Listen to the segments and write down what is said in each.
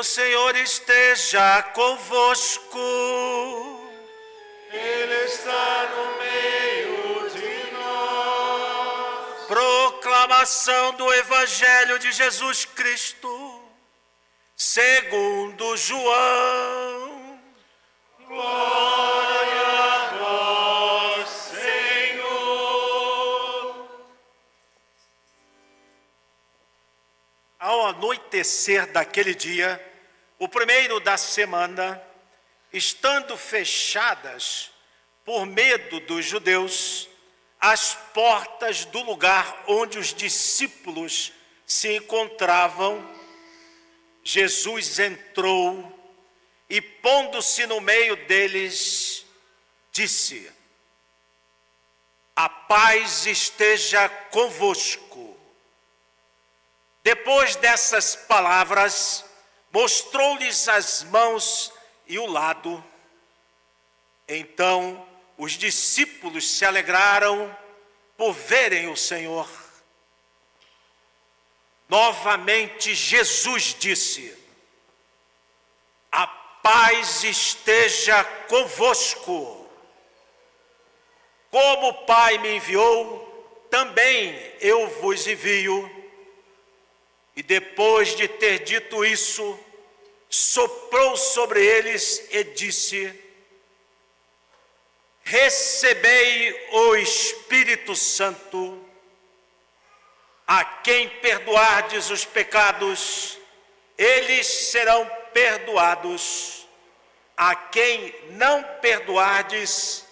O Senhor esteja convosco. Ele está no meio de nós. Proclamação do Evangelho de Jesus Cristo, segundo João. Glória a vós, Senhor. Ao anoitecer daquele dia, o primeiro da semana, estando fechadas, por medo dos judeus, as portas do lugar onde os discípulos se encontravam, Jesus entrou e, pondo-se no meio deles, disse: a paz esteja convosco. Depois dessas palavras, mostrou-lhes as mãos e o lado. Então os discípulos se alegraram por verem o Senhor. Novamente Jesus disse: a paz esteja convosco. Como o Pai me enviou, também eu vos envio. E depois de ter dito isso, soprou sobre eles e disse: recebei o Espírito Santo. A quem perdoardes os pecados, eles serão perdoados. A quem não perdoardes,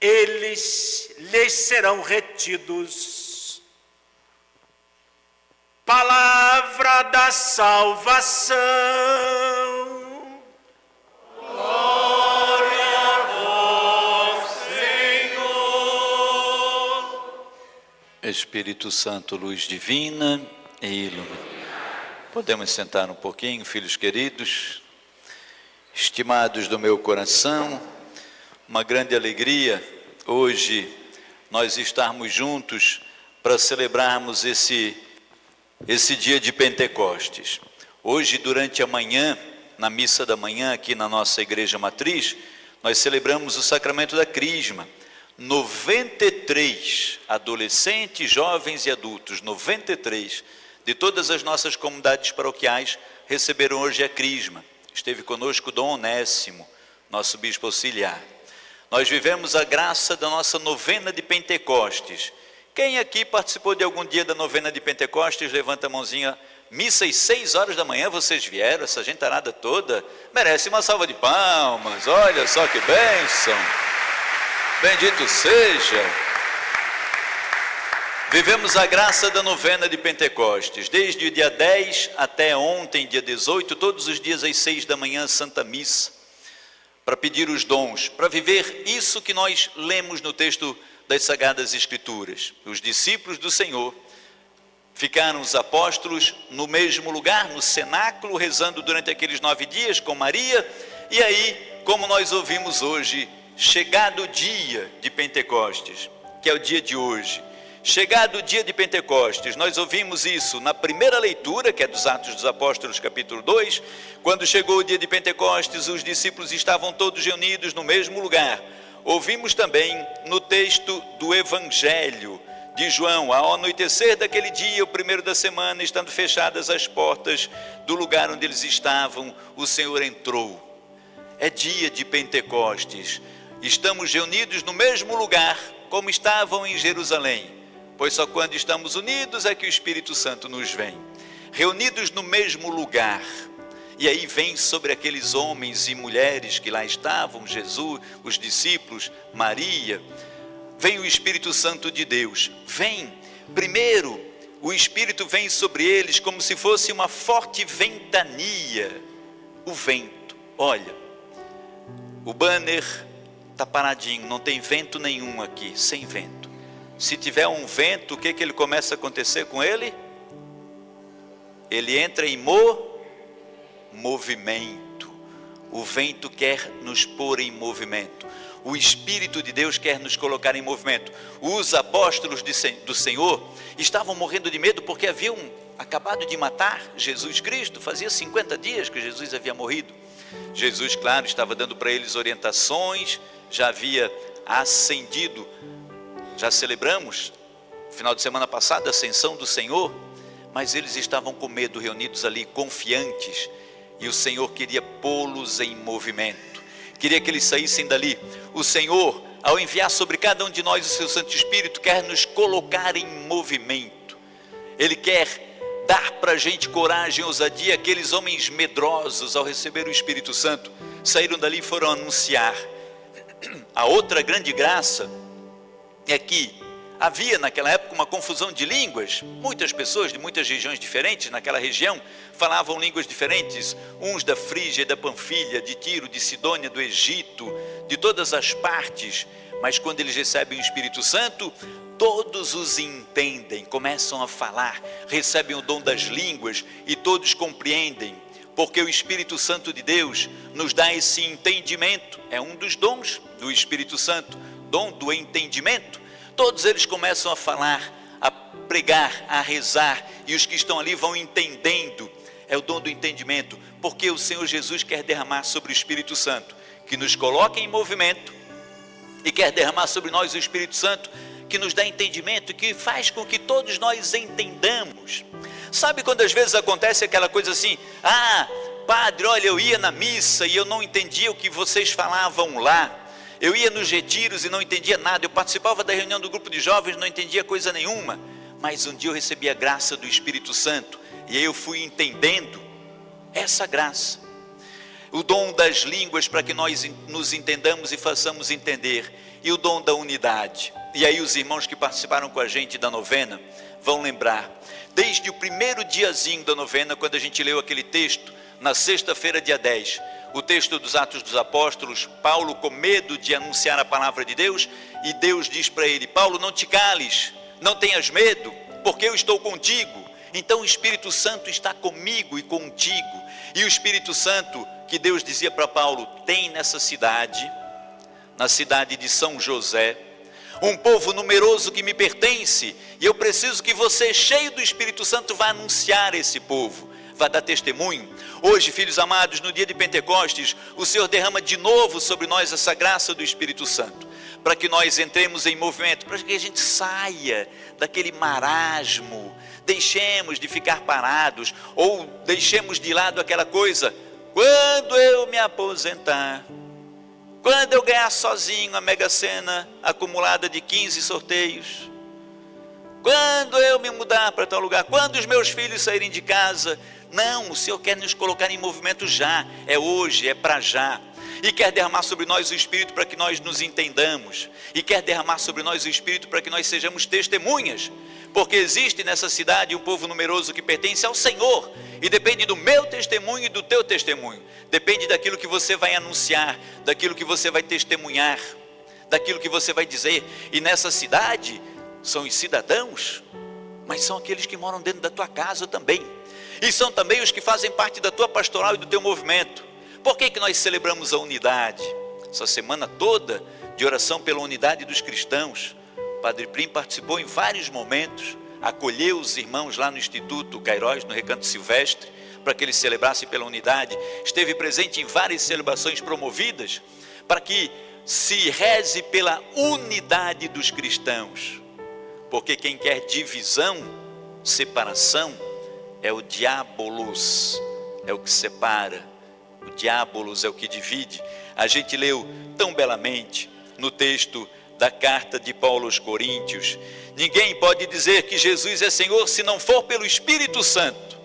eles lhes serão retidos. Palavra da salvação. Glória a vós, Senhor. Espírito Santo, luz divina e ilumina. Podemos sentar um pouquinho, filhos queridos, estimados do meu coração. Uma grande alegria hoje nós estarmos juntos para celebrarmos esse dia de Pentecostes. Hoje, durante a manhã, na missa da manhã, aqui na nossa igreja matriz, nós celebramos o sacramento da Crisma. 93 adolescentes, jovens e adultos, 93 de todas as nossas comunidades paroquiais receberam hoje a Crisma. Esteve conosco Dom Onésimo, nosso bispo auxiliar. Nós vivemos a graça da nossa novena de Pentecostes. Quem aqui participou de algum dia da novena de Pentecostes? Levanta a mãozinha. Missa às 6 horas da manhã, vocês vieram, essa gentarada toda, merece uma salva de palmas. Olha só que bênção. Bendito seja. Vivemos a graça da novena de Pentecostes, desde o dia 10 até ontem, dia 18, todos os dias às 6 da manhã, Santa Missa, para pedir os dons, para viver isso que nós lemos no texto das Sagradas Escrituras. Os discípulos do Senhor ficaram, os apóstolos, no mesmo lugar, no cenáculo, rezando durante aqueles 9 dias com Maria. E aí, como nós ouvimos hoje, chegado o dia de Pentecostes, que é o dia de hoje, chegado o dia de Pentecostes, nós ouvimos isso na primeira leitura, que é dos Atos dos Apóstolos, capítulo 2, quando chegou o dia de Pentecostes, os discípulos estavam todos reunidos no mesmo lugar. Ouvimos também no texto do Evangelho de João, ao anoitecer daquele dia, o primeiro da semana, estando fechadas as portas do lugar onde eles estavam, o Senhor entrou. É dia de Pentecostes, estamos reunidos no mesmo lugar, como estavam em Jerusalém, pois só quando estamos unidos é que o Espírito Santo nos vem. Reunidos no mesmo lugar. E aí vem sobre aqueles homens e mulheres que lá estavam, Jesus, os discípulos, Maria, vem o Espírito Santo de Deus. Vem, primeiro, o Espírito vem sobre eles como se fosse uma forte ventania. O vento, olha, o banner está paradinho, não tem vento nenhum aqui, sem vento. Se tiver um vento, o que ele começa a acontecer com ele? Ele entra em movimento. O vento quer nos pôr em movimento. O Espírito de Deus quer nos colocar em movimento. Os apóstolos do Senhor estavam morrendo de medo porque haviam acabado de matar Jesus Cristo, fazia 50 dias que Jesus havia morrido. Jesus, claro, estava dando para eles orientações, já havia ascendido, já celebramos, no final de semana passado, a ascensão do Senhor, mas eles estavam com medo, reunidos ali, confiantes, e o Senhor queria pô-los em movimento, queria que eles saíssem dali. O Senhor, ao enviar sobre cada um de nós o seu Santo Espírito, quer nos colocar em movimento. Ele quer dar para a gente coragem, ousadia. Aqueles homens medrosos, ao receber o Espírito Santo, saíram dali e foram anunciar. A outra grande graça é que havia naquela época uma confusão de línguas. Muitas pessoas de muitas regiões diferentes naquela região falavam línguas diferentes, uns da Frígia e da Panfilha, de Tiro, de Sidônia, do Egito, de todas as partes. Mas quando eles recebem o Espírito Santo, todos os entendem, começam a falar, recebem o dom das línguas e todos compreendem, porque o Espírito Santo de Deus nos dá esse entendimento. É um dos dons do Espírito Santo, dom do entendimento. Todos eles começam a falar, a pregar, a rezar, e os que estão ali vão entendendo. É o dom do entendimento, porque o Senhor Jesus quer derramar sobre o Espírito Santo, que nos coloca em movimento, e quer derramar sobre nós o Espírito Santo, que nos dá entendimento, que faz com que todos nós entendamos. Sabe quando às vezes acontece aquela coisa assim: ah, padre, olha, eu ia na missa e eu não entendia o que vocês falavam lá. Eu ia nos retiros e não entendia nada. Eu participava da reunião do grupo de jovens, não entendia coisa nenhuma. Mas um dia eu recebi a graça do Espírito Santo, e aí eu fui entendendo essa graça. O dom das línguas, para que nós nos entendamos e façamos entender. E o dom da unidade. E aí os irmãos que participaram com a gente da novena vão lembrar, desde o primeiro diazinho da novena, quando a gente leu aquele texto, na sexta-feira, dia 10, o texto dos Atos dos Apóstolos, Paulo com medo de anunciar a palavra de Deus, e Deus diz para ele: Paulo, não te cales, não tenhas medo, porque eu estou contigo. Então o Espírito Santo está comigo e contigo. E o Espírito Santo que Deus dizia para Paulo: tem nessa cidade, na cidade de São José, um povo numeroso que me pertence, e eu preciso que você, cheio do Espírito Santo, vá anunciar esse povo, vá dar testemunho. Hoje, filhos amados, no dia de Pentecostes, o Senhor derrama de novo sobre nós essa graça do Espírito Santo, para que nós entremos em movimento, para que a gente saia daquele marasmo, deixemos de ficar parados, ou deixemos de lado aquela coisa: quando eu me aposentar, quando eu ganhar sozinho a Mega Sena acumulada de 15 sorteios, quando eu me mudar para tal lugar, quando os meus filhos saírem de casa. Não, o Senhor quer nos colocar em movimento já, é hoje, é para já. E quer derramar sobre nós o Espírito para que nós nos entendamos, e quer derramar sobre nós o Espírito para que nós sejamos testemunhas, porque existe nessa cidade um povo numeroso que pertence ao Senhor, e depende do meu testemunho e do teu testemunho, depende daquilo que você vai anunciar, daquilo que você vai testemunhar, daquilo que você vai dizer. E nessa cidade são os cidadãos, mas são aqueles que moram dentro da tua casa também, e são também os que fazem parte da tua pastoral e do teu movimento. Por que nós celebramos a unidade? Essa semana toda de oração pela unidade dos cristãos, o Padre Prim participou em vários momentos, acolheu os irmãos lá no Instituto Cairóis, no Recanto Silvestre, para que eles celebrassem pela unidade. Esteve presente em várias celebrações promovidas, para que se reze pela unidade dos cristãos, porque quem quer divisão, separação, é o diabolos, é o que separa. O diabolos é o que divide. A gente leu tão belamente no texto da carta de Paulo aos Coríntios: ninguém pode dizer que Jesus é Senhor se não for pelo Espírito Santo.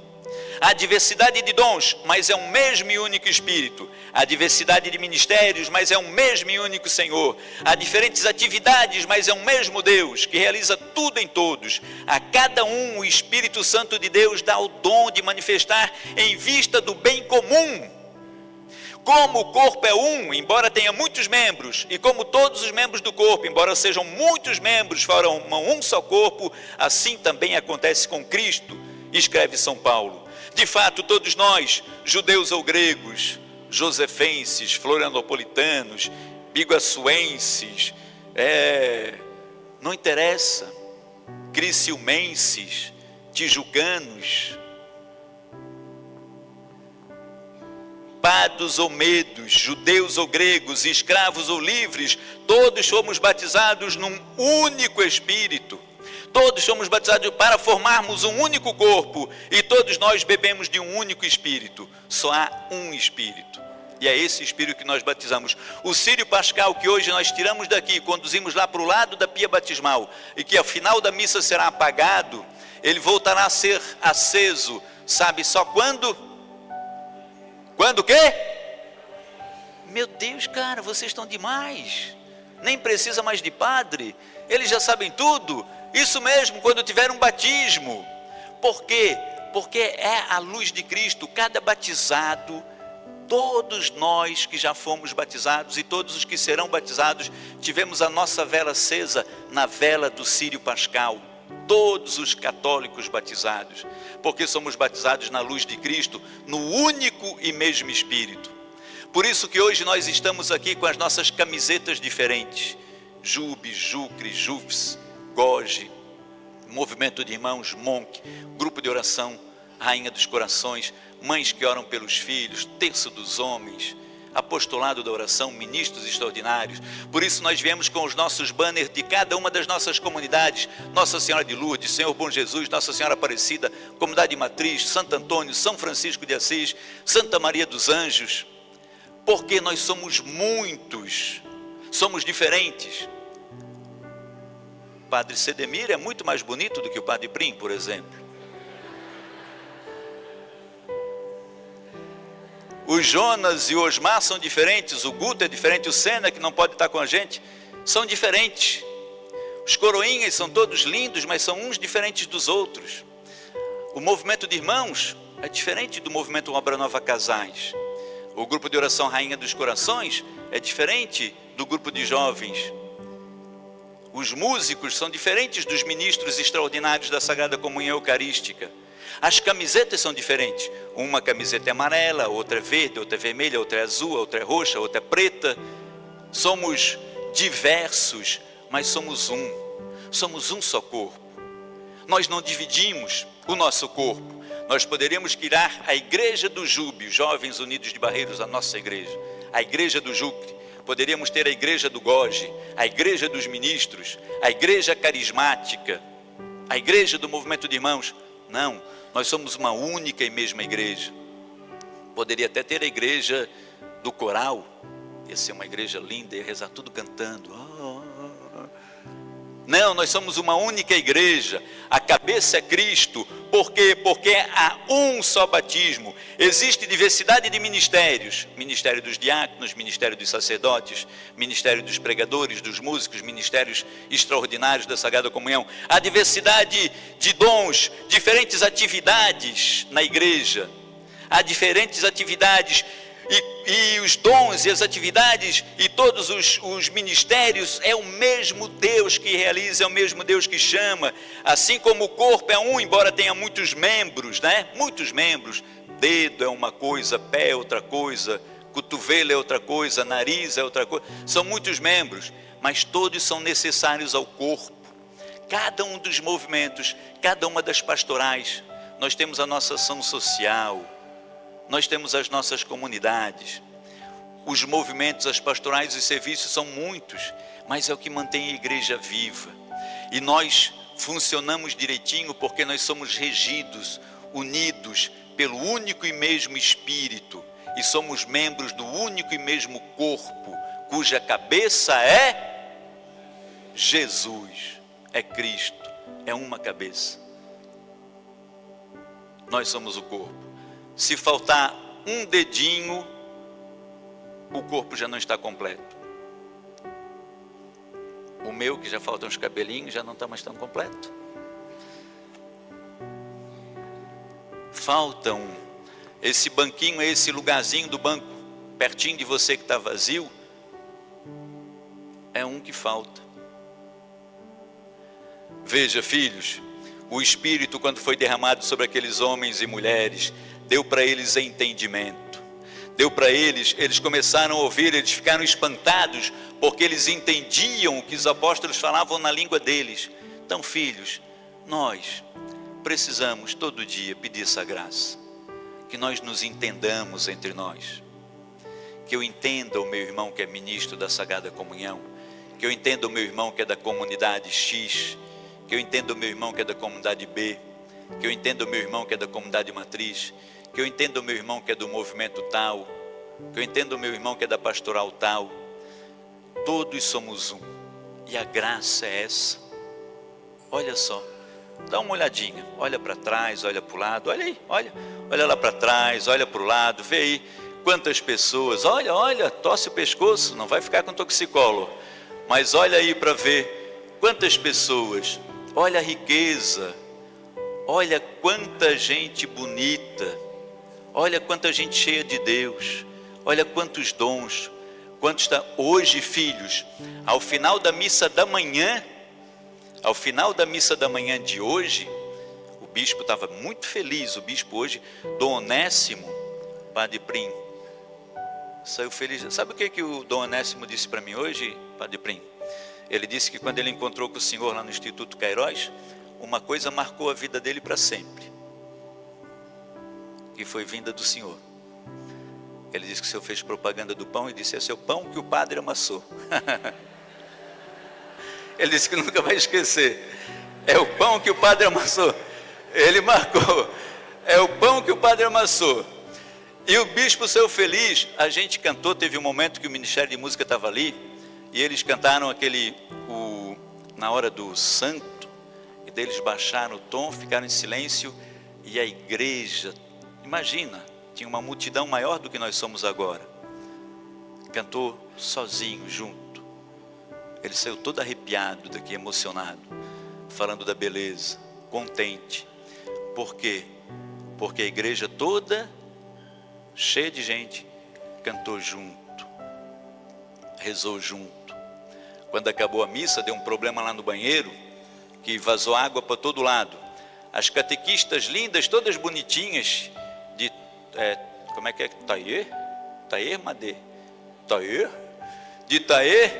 Há diversidade de dons, mas é um mesmo e único Espírito. Há diversidade de ministérios, mas é um mesmo e único Senhor. Há diferentes atividades, mas é um mesmo Deus, que realiza tudo em todos. A cada um o Espírito Santo de Deus dá o dom de manifestar em vista do bem comum. Como o corpo é um, embora tenha muitos membros, e como todos os membros do corpo, embora sejam muitos membros, formam um só corpo, assim também acontece com Cristo, escreve São Paulo. De fato, todos nós, judeus ou gregos, josefenses, florianopolitanos, biguaçuenses, não interessa, criciumenses, tijucanos, pardos ou medos, judeus ou gregos, escravos ou livres, todos fomos batizados num único Espírito. Todos somos batizados para formarmos um único corpo, e todos nós bebemos de um único Espírito. Só há um Espírito, e é esse Espírito que nós batizamos. O círio pascal que hoje nós tiramos daqui e conduzimos lá para o lado da pia batismal, e que ao final da missa será apagado, ele voltará a ser aceso, sabe só quando? Quando o quê? Meu Deus, cara, vocês estão demais. Nem precisa mais de padre, eles já sabem tudo. Isso mesmo, quando tiver um batismo. Por quê? Porque é a luz de Cristo. Cada batizado, todos nós que já fomos batizados e todos os que serão batizados, tivemos a nossa vela acesa na vela do círio pascal. Todos os católicos batizados, porque somos batizados na luz de Cristo, no único e mesmo Espírito. Por isso que hoje nós estamos aqui com as nossas camisetas diferentes. Jube, Jucre, Jufs, Goge, Movimento de Irmãos, Monk, Grupo de Oração, Rainha dos Corações, Mães que Oram pelos Filhos, Terço dos Homens, Apostolado da Oração, Ministros Extraordinários. Por isso nós viemos com os nossos banners de cada uma das nossas comunidades: Nossa Senhora de Lourdes, Senhor Bom Jesus, Nossa Senhora Aparecida, Comunidade Matriz, Santo Antônio, São Francisco de Assis, Santa Maria dos Anjos. Porque nós somos muitos, somos diferentes. O Padre Sedemir é muito mais bonito do que o Padre Prim, por exemplo. O Jonas e o Osmar são diferentes, o Guto é diferente, o Senna, que não pode estar com a gente, são diferentes. Os coroinhas são todos lindos, mas são uns diferentes dos outros. O movimento de irmãos é diferente do movimento Obra Nova Casais. O grupo de oração Rainha dos Corações é diferente do grupo de jovens. Os músicos são diferentes dos ministros extraordinários da Sagrada Comunhão Eucarística. As camisetas são diferentes. Uma camiseta é amarela, outra é verde, outra é vermelha, outra é azul, outra é roxa, outra é preta. Somos diversos, mas somos um. Somos um só corpo. Nós não dividimos o nosso corpo. Nós poderíamos criar a Igreja do Júbilo, Jovens Unidos de Barreiros, a nossa igreja. A Igreja do Jucre. Poderíamos ter a Igreja do Goge, a Igreja dos Ministros, a Igreja Carismática, a Igreja do Movimento de Irmãos. Não, nós somos uma única e mesma igreja. Poderia até ter a Igreja do Coral, ia ser uma igreja linda, ia rezar tudo cantando. Não, nós somos uma única igreja, a cabeça é Cristo. Por quê? Porque há um só batismo. Existe diversidade de ministérios: ministério dos diáconos, ministério dos sacerdotes, ministério dos pregadores, dos músicos, ministérios extraordinários da Sagrada Comunhão. Há diversidade de dons, diferentes atividades na igreja. Há diferentes atividades e os dons e as atividades e todos os ministérios é o mesmo Deus que realiza, é o mesmo Deus que chama. Assim como o corpo é um, embora tenha muitos membros, né? Muitos membros. Dedo é uma coisa, pé é outra coisa, cotovelo é outra coisa, nariz é outra coisa. São muitos membros, mas todos são necessários ao corpo. Cada um dos movimentos, cada uma das pastorais, nós temos a nossa ação social, nós temos as nossas comunidades, os movimentos, as pastorais e os serviços são muitos, mas é o que mantém a igreja viva. E nós funcionamos direitinho porque nós somos regidos, unidos pelo único e mesmo Espírito, e somos membros do único e mesmo corpo, cuja cabeça é Jesus, é Cristo, é uma cabeça. Nós somos o corpo. Se faltar um dedinho, o corpo já não está completo. O meu, que já faltam uns cabelinhos, já não está mais tão completo. Faltam esse banquinho, esse lugarzinho do banco, pertinho de você que está vazio, é um que falta. Veja, filhos, o Espírito, quando foi derramado sobre aqueles homens e mulheres, deu para eles entendimento, deu para eles começaram a ouvir, eles ficaram espantados, porque eles entendiam o que os apóstolos falavam na língua deles. Então, filhos, nós, precisamos todo dia pedir essa graça, que nós nos entendamos entre nós, que eu entenda o meu irmão que é ministro da Sagrada Comunhão, que eu entenda o meu irmão que é da comunidade X, que eu entenda o meu irmão que é da comunidade B, que eu entenda o meu irmão que é da comunidade matriz, que eu entenda o meu irmão que é do movimento tal, que eu entenda o meu irmão que é da pastoral tal. Todos somos um, e a graça é essa. Olha só, dá uma olhadinha, olha para trás, olha para o lado, olha aí, olha lá para trás, olha para o lado, vê aí quantas pessoas, olha, torce o pescoço, não vai ficar com toxicolo, mas olha aí para ver quantas pessoas, olha a riqueza, olha quanta gente bonita, olha quanta gente cheia de Deus, olha quantos dons, quantos está hoje, filhos, ao final da missa da manhã de hoje, o bispo estava muito feliz, o bispo hoje, Dom Onésimo, Padre Prim, saiu feliz. Sabe o que o Dom Onésimo disse para mim hoje, Padre Prim? Ele disse que quando ele encontrou com o senhor lá no Instituto Queiroz, uma coisa marcou a vida dele para sempre, que foi vinda do senhor. Ele disse que o senhor fez propaganda do pão e disse: esse é o pão que o padre amassou. Ele disse que nunca vai esquecer, é o pão que o padre amassou. Ele marcou, é o pão que o padre amassou. E o bispo saiu feliz. A gente cantou, teve um momento que o Ministério de Música estava ali, e eles cantaram na hora do santo, e daí eles baixaram o tom, ficaram em silêncio, e a igreja, imagina, tinha uma multidão maior do que nós somos agora, cantou sozinho, junto. Ele saiu todo arrepiado daqui, emocionado, falando da beleza, contente. Por quê? Porque a igreja toda, cheia de gente, cantou junto, rezou junto. Quando acabou a missa, deu um problema lá no banheiro, que vazou água para todo lado. As catequistas lindas, todas bonitinhas, de como é que é? De Itaê,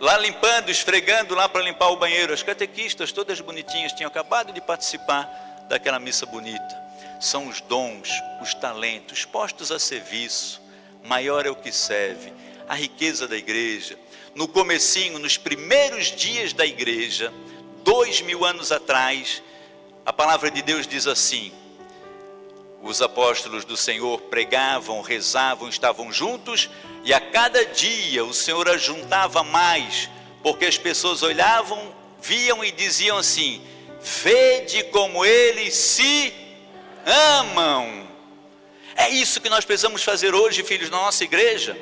lá limpando, esfregando lá para limpar o banheiro. As catequistas todas bonitinhas tinham acabado de participar daquela missa bonita. São os dons, os talentos postos a serviço. Maior é o que serve, a riqueza da igreja. No comecinho, nos primeiros dias da igreja, 2000 anos atrás, a palavra de Deus diz assim: os apóstolos do Senhor pregavam, rezavam, estavam juntos, e a cada dia o Senhor ajuntava mais, porque as pessoas olhavam, viam e diziam assim: vede como eles se amam. É isso que nós precisamos fazer hoje, filhos, na nossa igreja.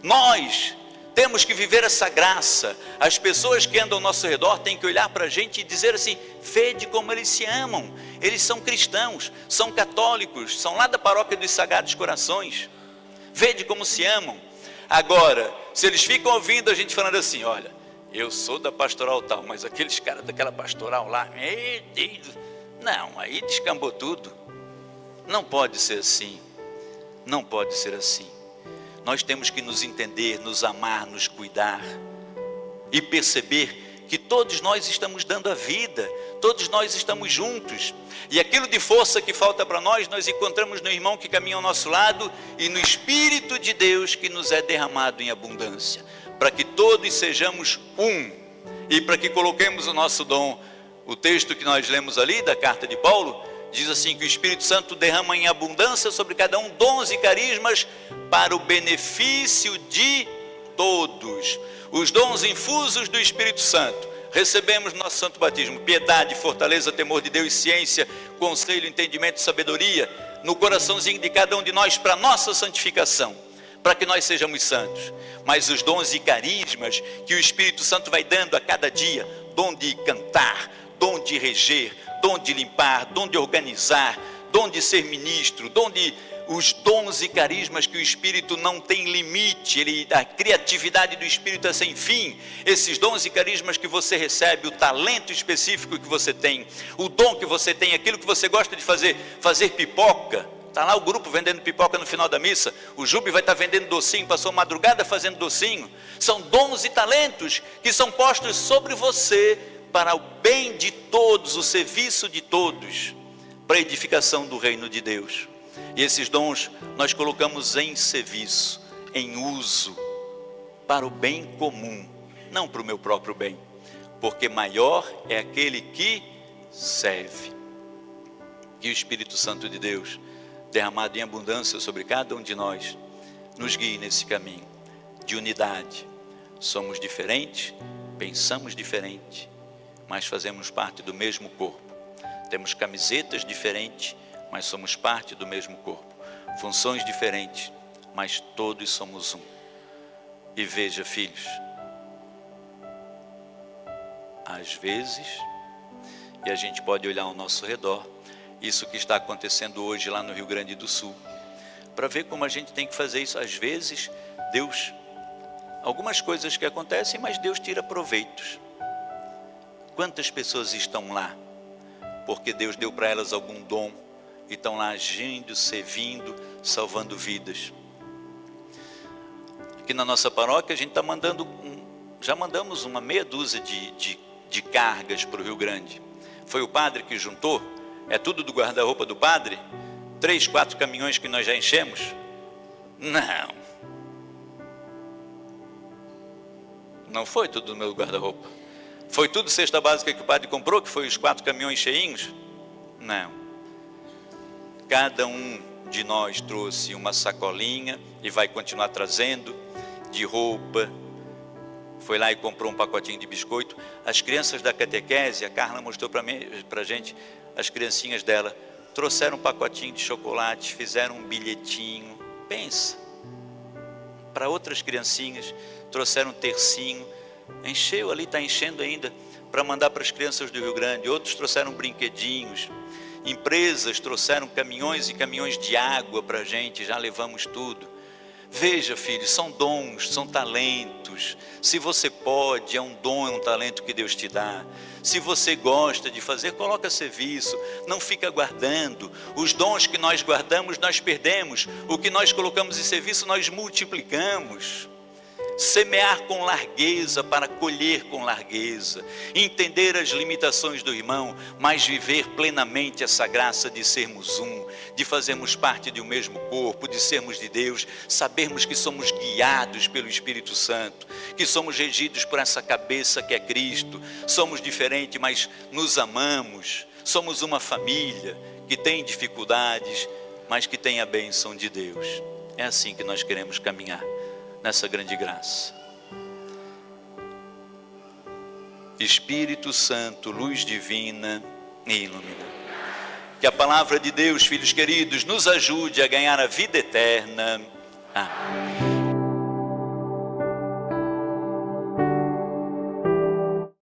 Nós temos que viver essa graça. As pessoas que andam ao nosso redor têm que olhar para a gente e dizer assim: vede como eles se amam. Eles são cristãos, são católicos, são lá da paróquia dos Sagrados Corações. Vede como se amam. Agora, se eles ficam ouvindo a gente falando assim: olha, eu sou da pastoral tal, mas aqueles caras daquela pastoral lá, meu Deus, não, aí descambou tudo. Não pode ser assim. Não pode ser assim. Nós temos que nos entender, nos amar, nos cuidar e perceber que todos nós estamos dando a vida, todos nós estamos juntos, e aquilo de força que falta para nós encontramos no irmão que caminha ao nosso lado e no Espírito de Deus que nos é derramado em abundância, para que todos sejamos um, e para que coloquemos o nosso dom. O texto que nós lemos ali da carta de Paulo diz assim, que o Espírito Santo derrama em abundância sobre cada um dons e carismas para o benefício de todos. Os dons infusos do Espírito Santo, recebemos no nosso santo batismo: piedade, fortaleza, temor de Deus, ciência, conselho, entendimento e sabedoria, no coraçãozinho de cada um de nós, para nossa santificação, para que nós sejamos santos. Mas os dons e carismas que o Espírito Santo vai dando a cada dia: dom de cantar, dom de reger, dom de limpar, dom de organizar, dom de ser ministro, os dons e carismas que o Espírito não tem limite, a criatividade do Espírito é sem fim. Esses dons e carismas que você recebe, o talento específico que você tem, o dom que você tem, aquilo que você gosta de fazer pipoca. Está lá o grupo vendendo pipoca no final da missa, o Júbi vai estar vendendo docinho, passou madrugada fazendo docinho. São dons e talentos que são postos sobre você para o bem de todos, o serviço de todos. para a edificação do reino de Deus. E esses dons nós colocamos em serviço, em uso, para o bem comum, não para o meu próprio bem, porque maior é aquele que serve. Que o Espírito Santo de Deus, derramado em abundância sobre cada um de nós, nos guie nesse caminho de unidade. Somos diferentes, pensamos diferente, mas fazemos parte do mesmo corpo. Temos camisetas diferentes, mas somos parte do mesmo corpo. Funções diferentes, mas todos somos um. E veja, filhos, às vezes, e a gente pode olhar ao nosso redor, isso que está acontecendo hoje lá no Rio Grande do Sul, para ver como a gente tem que fazer isso. Às vezes, Deus, algumas coisas que acontecem, mas Deus tira proveitos. Quantas pessoas estão lá, porque Deus deu para elas algum dom, e estão lá agindo, servindo, salvando vidas. Aqui na nossa paróquia a gente está mandando, já mandamos uma meia dúzia de cargas para o Rio Grande. Foi o padre que juntou, é tudo do guarda-roupa do padre, 3, 4 caminhões que nós já enchemos? Não foi tudo do meu guarda-roupa. Foi tudo cesta básica que o padre comprou, que foi os 4 caminhões cheinhos? Não. Cada um de nós trouxe uma sacolinha e vai continuar trazendo de roupa. Foi lá e comprou um pacotinho de biscoito. As crianças da catequese, a Carla mostrou para a gente, as criancinhas dela, trouxeram um pacotinho de chocolate, fizeram um bilhetinho. Pensa. Para outras criancinhas, trouxeram um tercinho. Encheu ali, está enchendo ainda, para mandar para as crianças do Rio Grande. Outros trouxeram brinquedinhos. Empresas trouxeram caminhões e caminhões de água para a gente, já levamos tudo. Veja, filhos, são dons, são talentos. Se você pode, é um dom, é um talento que Deus te dá. Se você gosta de fazer, coloca a serviço, não fica guardando. Os dons que nós guardamos, nós perdemos. O que nós colocamos em serviço, nós multiplicamos. Semear com largueza para colher com largueza, entender as limitações do irmão, mas viver plenamente essa graça de sermos um, de fazermos parte de um mesmo corpo, de sermos de Deus, sabermos que somos guiados pelo Espírito Santo, que somos regidos por essa cabeça que é Cristo, somos diferentes, mas nos amamos, somos uma família que tem dificuldades, mas que tem a bênção de Deus. É assim que nós queremos caminhar nessa grande graça. Espírito Santo, luz divina e ilumina. Que a palavra de Deus, filhos queridos, nos ajude a ganhar a vida eterna. Amém.